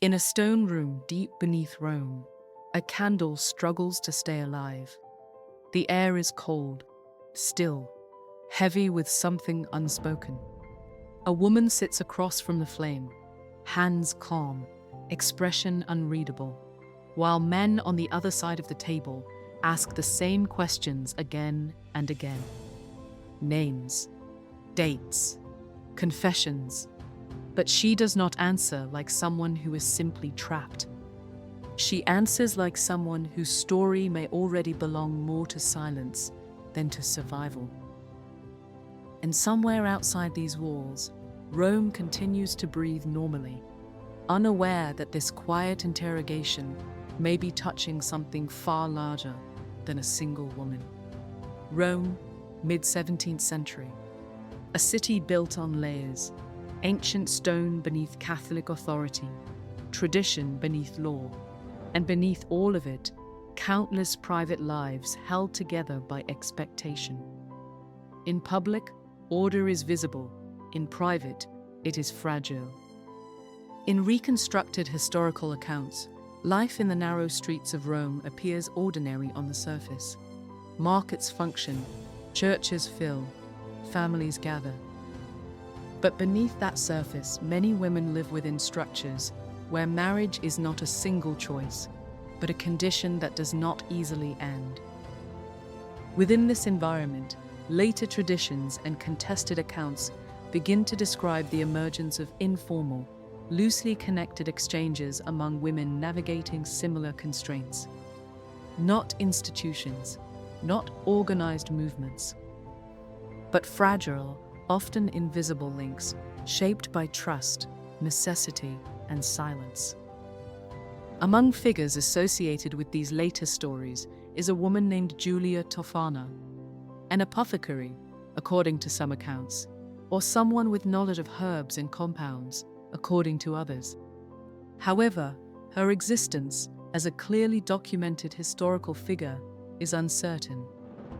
In a stone room deep beneath Rome, a candle struggles to stay alive. The air is cold, still, heavy with something unspoken. A woman sits across from the flame, hands calm, expression unreadable, while men on the other side of the table ask the same questions again and again. Names, dates, confessions, but she does not answer like someone who is simply trapped. She answers like someone whose story may already belong more to silence than to survival. And somewhere outside these walls, Rome continues to breathe normally, unaware that this quiet interrogation may be touching something far larger than a single woman. Rome, mid-17th century. A city built on layers, ancient stone beneath Catholic authority, tradition beneath law, and beneath all of it, countless private lives held together by expectation. In public, order is visible. In private, it is fragile. In reconstructed historical accounts, life in the narrow streets of Rome appears ordinary on the surface. Markets function, churches fill, families gather. But beneath that surface, many women live within structures where marriage is not a single choice, but a condition that does not easily end. Within this environment, later traditions and contested accounts begin to describe the emergence of informal, loosely connected exchanges among women navigating similar constraints. Not institutions, not organized movements, but fragile, often invisible links shaped by trust, necessity, and silence. Among figures associated with these later stories is a woman named Giulia Tofana, an apothecary, according to some accounts, or someone with knowledge of herbs and compounds, according to others. However, her existence as a clearly documented historical figure is uncertain.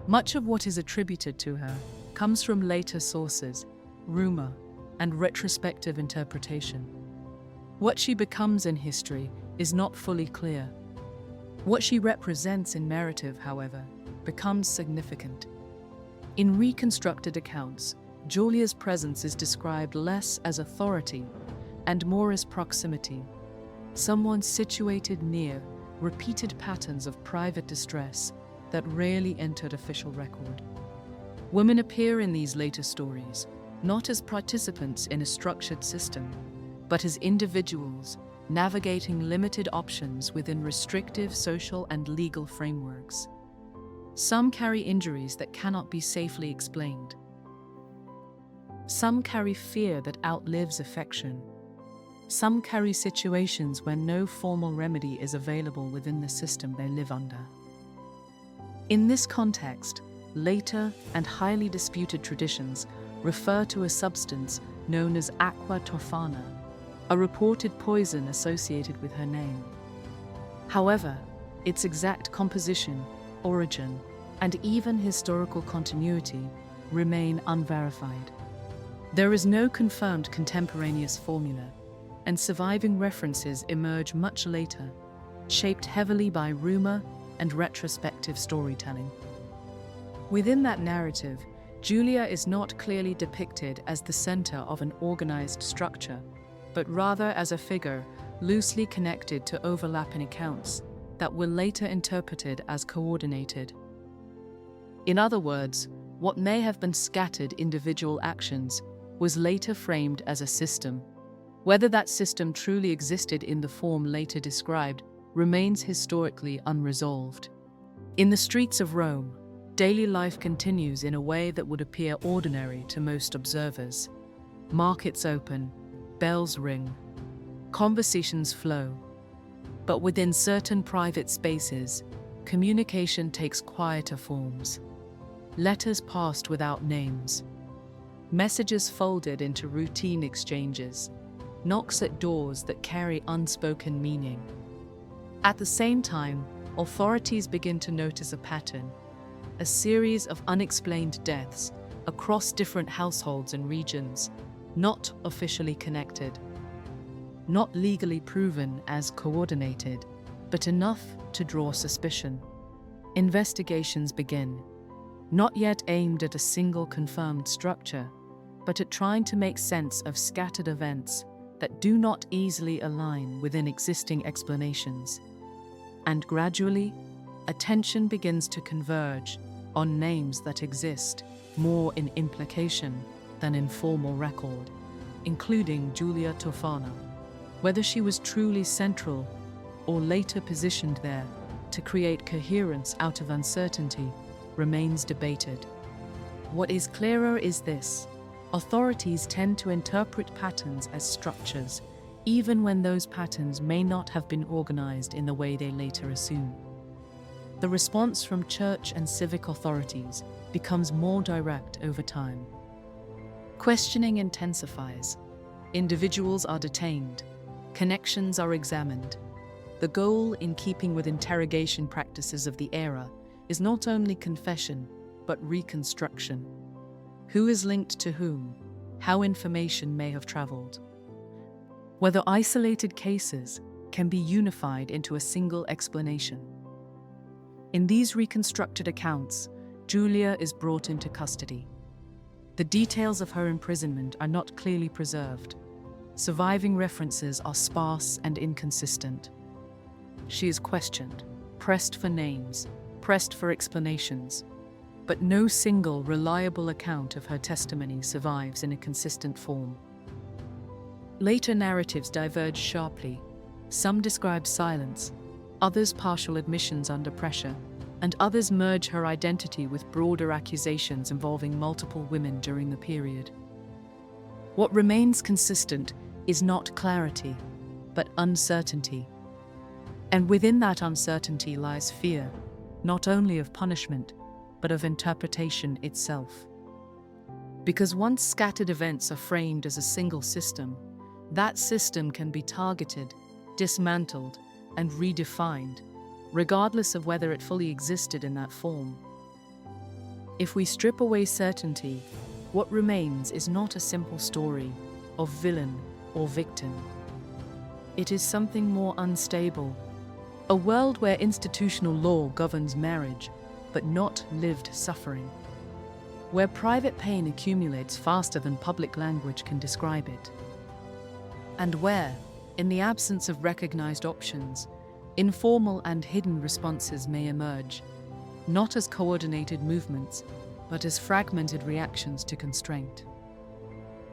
Much of what is attributed to her comes from later sources, rumor, and retrospective interpretation. What she becomes in history is not fully clear. What she represents in narrative, however, becomes significant. In reconstructed accounts, Giulia's presence is described less as authority and more as proximity, someone situated near repeated patterns of private distress that rarely entered official record. Women appear in these later stories not as participants in a structured system, but as individuals navigating limited options within restrictive social and legal frameworks. Some carry injuries that cannot be safely explained. Some carry fear that outlives affection. Some carry situations where no formal remedy is available within the system they live under. In this context, later and highly disputed traditions refer to a substance known as Aqua Tofana, a reported poison associated with her name. However, its exact composition, origin, and even historical continuity remain unverified. There is no confirmed contemporaneous formula, and surviving references emerge much later, shaped heavily by rumor and retrospective storytelling. Within that narrative, Giulia is not clearly depicted as the center of an organized structure, but rather as a figure loosely connected to overlapping accounts that were later interpreted as coordinated. In other words, what may have been scattered individual actions was later framed as a system. Whether that system truly existed in the form later described remains historically unresolved. In the streets of Rome, daily life continues in a way that would appear ordinary to most observers. Markets open, bells ring, conversations flow. But within certain private spaces, communication takes quieter forms. Letters passed without names, messages folded into routine exchanges, knocks at doors that carry unspoken meaning. At the same time, authorities begin to notice a pattern, a series of unexplained deaths across different households and regions, not officially connected. not legally proven as coordinated, but enough to draw suspicion. Investigations begin, not yet aimed at a single confirmed structure, but at trying to make sense of scattered events that do not easily align within existing explanations. And gradually, attention begins to converge on names that exist more in implication than in formal record, including Giulia Tofana. Whether she was truly central or later positioned there to create coherence out of uncertainty remains debated. What is clearer is this: authorities tend to interpret patterns as structures, even when those patterns may not have been organized in the way they later assume. The response from church and civic authorities becomes more direct over time. Questioning intensifies. Individuals are detained. Connections are examined. The goal, in keeping with interrogation practices of the era, is not only confession, but reconstruction. Who is linked to whom? How information may have traveled? Whether isolated cases can be unified into a single explanation. In these reconstructed accounts, Giulia is brought into custody. The details of her imprisonment are not clearly preserved. Surviving references are sparse and inconsistent. She is questioned, pressed for names, pressed for explanations, but no single reliable account of her testimony survives in a consistent form. Later narratives diverge sharply. Some describe silence, others partial admissions under pressure, and others merge her identity with broader accusations involving multiple women during the period. What remains consistent is not clarity, but uncertainty. And within that uncertainty lies fear, not only of punishment, but of interpretation itself. Because once scattered events are framed as a single system, that system can be targeted, dismantled, and redefined, regardless of whether it fully existed in that form. If we strip away certainty, what remains is not a simple story of villain or victim. It is something more unstable, a world where institutional law governs marriage, but not lived suffering, where private pain accumulates faster than public language can describe it, and where, in the absence of recognized options, informal and hidden responses may emerge, not as coordinated movements, but as fragmented reactions to constraint.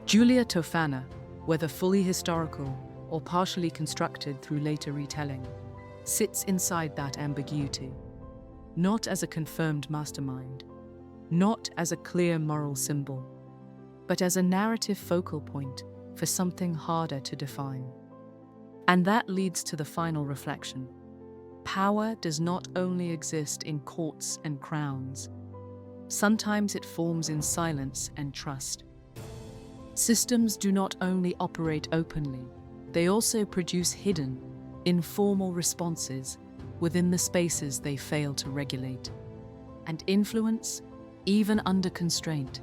Giulia Tofana, whether fully historical or partially constructed through later retelling, sits inside that ambiguity, not as a confirmed mastermind, not as a clear moral symbol, but as a narrative focal point for something harder to define. And that leads to the final reflection. Power does not only exist in courts and crowns. Sometimes it forms in silence and trust. Systems do not only operate openly, they also produce hidden, informal responses within the spaces they fail to regulate. And influence, even under constraint,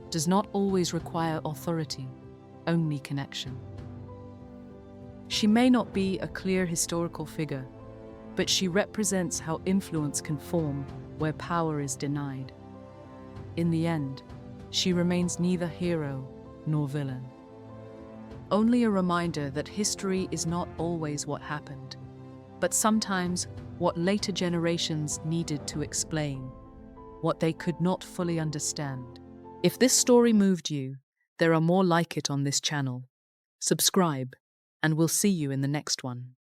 does not always require authority, only connection. She may not be a clear historical figure, but she represents how influence can form where power is denied. In the end, she remains neither hero nor villain. Only a reminder that history is not always what happened, but sometimes what later generations needed to explain, what they could not fully understand. If this story moved you, there are more like it on this channel. Subscribe, and we'll see you in the next one.